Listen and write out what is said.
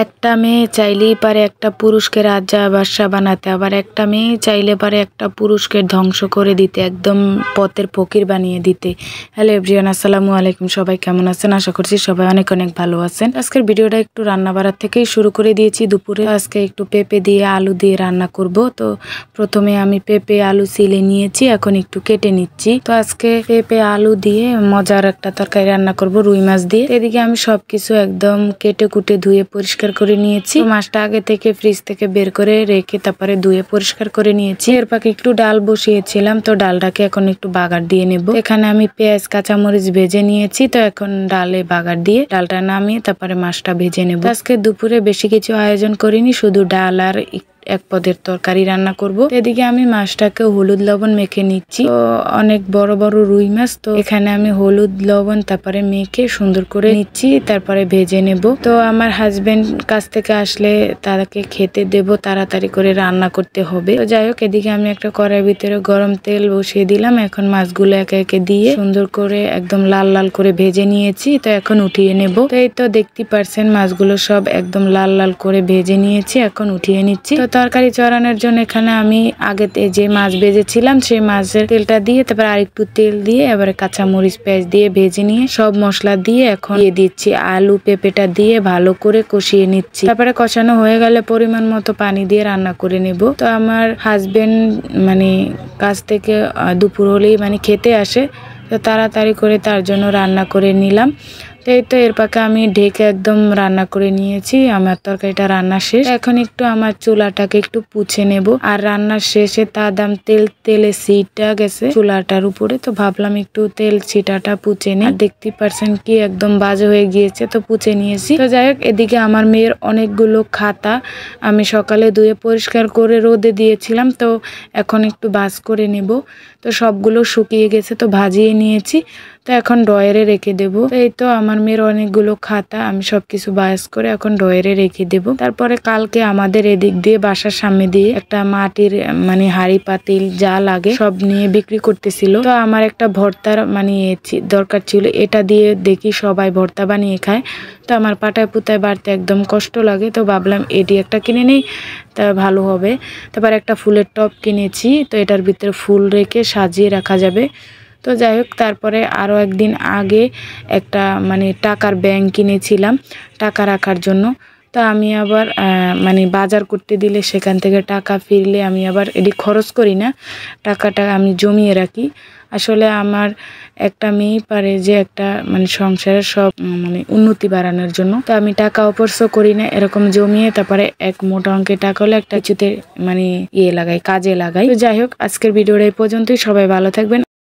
একটা মেয়ে চাইলেই পারে একটা পুরুষকে রাজা বাদশা বানাতে, আবার একটা মেয়ে চাইলে পারে একটা পুরুষকে ধ্বংস করে দিতে, একদম পথের ফকির বানিয়ে দিতে। হ্যালো এভরিওয়ান, আসসালামু আলাইকুম। সবাই কেমন আছেন? আশা করছি সবাই অনেক অনেক ভালো আছেন। আজকের ভিডিওটা একটু রান্না বাড়ার থেকেই শুরু করে দিয়েছি। দুপুরে আজকে একটু পেঁপে দিয়ে আলু দিয়ে রান্না করব। তো প্রথমে আমি পেঁপে আলু ছিলে নিয়েছি, এখন একটু কেটে নিচ্ছি। তো আজকে পেঁপে আলু দিয়ে মজার একটা তরকারি রান্না করব রুই মাছ দিয়ে। এদিকে আমি সবকিছু একদম কেটে কুটে ধুয়ে পরিষ্কার করে নিয়েছি। মাছটা আগে থেকে ফ্রিজ থেকে বের করে রেখে তারপরে ধুয়ে পরিষ্কার করে নিয়েছি। এর পাকে একটু ডাল বসিয়েছিলাম, তো ডালটাকে এখন একটু বাগার দিয়ে নেব। এখানে আমি পেঁয়াজ কাঁচামরিচ ভেজে নিয়েছি, তো এখন ডালে বাগার দিয়ে ডালটা নামিয়ে তারপরে মাছটা ভেজে নেব। আজকে দুপুরে বেশি কিছু আয়োজন করিনি, শুধু ডাল আর এক পদের তরকারি রান্না করব। এদিকে আমি মাছটাকে হলুদ লবণ মেখে নিচ্ছি। তো অনেক বড় বড় রুই মাছ, তো এখানে আমি হলুদ লবণ তারপরে মেখে সুন্দর করে নিচ্ছি, তারপরে ভেজে নেব। তো আমার হাজবেন্ড কাছ থেকে আসলে তাকে খেতে দেব, তাড়াতাড়ি করে রান্না করতে হবে। তো যাই হোক, এদিকে আমি একটা কড়াইয়ের ভিতরে গরম তেল বসিয়ে দিলাম। এখন মাছগুলো একে একে দিয়ে সুন্দর করে একদম লাল লাল করে ভেজে নিয়েছি। তো এখন উঠিয়ে নেব। তো এই তো দেখতে পারছেন মাছগুলো সব একদম লাল লাল করে ভেজে নিয়েছি, এখন উঠিয়ে নিচ্ছি। তো তরকারি চড়ানোর জন্য এখানে আমি আগে যে মাছ ভেজেছিলাম সেই মাছের তেলটা দিয়ে তারপর আরেকটু তেল দিয়ে এবারে কাঁচামরিচ পেঁয়াজ দিয়ে ভেজে নিয়ে সব মশলা দিয়ে এখন দিয়ে দিচ্ছি আলু পেঁপেটা দিয়ে ভালো করে কষিয়ে নিচ্ছি। তারপরে কষানো হয়ে গেলে পরিমাণ মতো পানি দিয়ে রান্না করে নেব। তো আমার হাজবেন্ড কাজ থেকে দুপুর হলেই খেতে আসে, তো তাড়াতাড়ি করে তার জন্য রান্না করে নিলাম। তো এই তো এর পাকে আমি ঢেকে একদম রান্না করে নিয়েছি। আমার তরকারিটা রান্না শেষ। এখন একটু আমার চুলাটাকে একটু পুছে নেব। আর রান্নার শেষে তেলে ছিটা গেছে চুলাটার উপরে, তো ভাবলাম একটু তেল ছিটাটা পুছে নিই। দেখতে পারছেন কি একদম বাজে হয়ে গিয়েছে, তো পুছে নিয়েছি। তো যাই হোক, এদিকে আমার মেয়ের অনেকগুলো খাতা আমি সকালে ধুয়ে পরিষ্কার করে রোদে দিয়েছিলাম, তো এখন একটু ভাঁজ করে নেব। তো সবগুলো শুকিয়ে গেছে, তো ভাজিয়ে নিয়েছি। তো এখন ড্রয়ারে রেখে দেব। এই তো আমার মেয়ের অনেকগুলো খাতা আমি সবকিছু ভাঁজ করে এখন ড্রয়ারে রেখে দেব। তারপরে কালকে আমাদের এদিক দিয়ে বাসার সামনে দিয়ে একটা মাটির হাড়ি পাতিল যা লাগে সব নিয়ে বিক্রি করতেছিল। তো আমার একটা ভর্তার দরকার ছিল, এটা দিয়ে দেখি সবাই ভর্তা বানিয়ে খায়। তো আমার পাটায় পুতায় বাড়তে একদম কষ্ট লাগে, তো ভাবলাম এটি একটা কিনে নেই, তা ভালো হবে। তারপর একটা ফুলের টব কিনেছি, তো এটার ভিতরে ফুল রেখে সাজিয়ে রাখা যাবে। তো যাই হোক, তারপরে আরও একদিন আগে একটা টাকার ব্যাংক কিনেছিলাম টাকা রাখার জন্য। তো আমি আবার বাজার করতে দিলে সেখান থেকে টাকা ফিরলে আমি আবার এটি খরচ করি না, টাকাটা আমি জমিয়ে রাখি। আসলে আমার একটা মেয়ে পারে যে একটা সংসারের সব উন্নতি বাড়ানোর জন্য। তো আমি টাকা অপচয় করি না, এরকম জমিয়ে তারপরে এক মোটা অঙ্কের টাকা হলে একটা কিছুতে কাজে লাগাই। তো যাই হোক, আজকের ভিডিওটা এই পর্যন্তই। সবাই ভালো থাকবেন।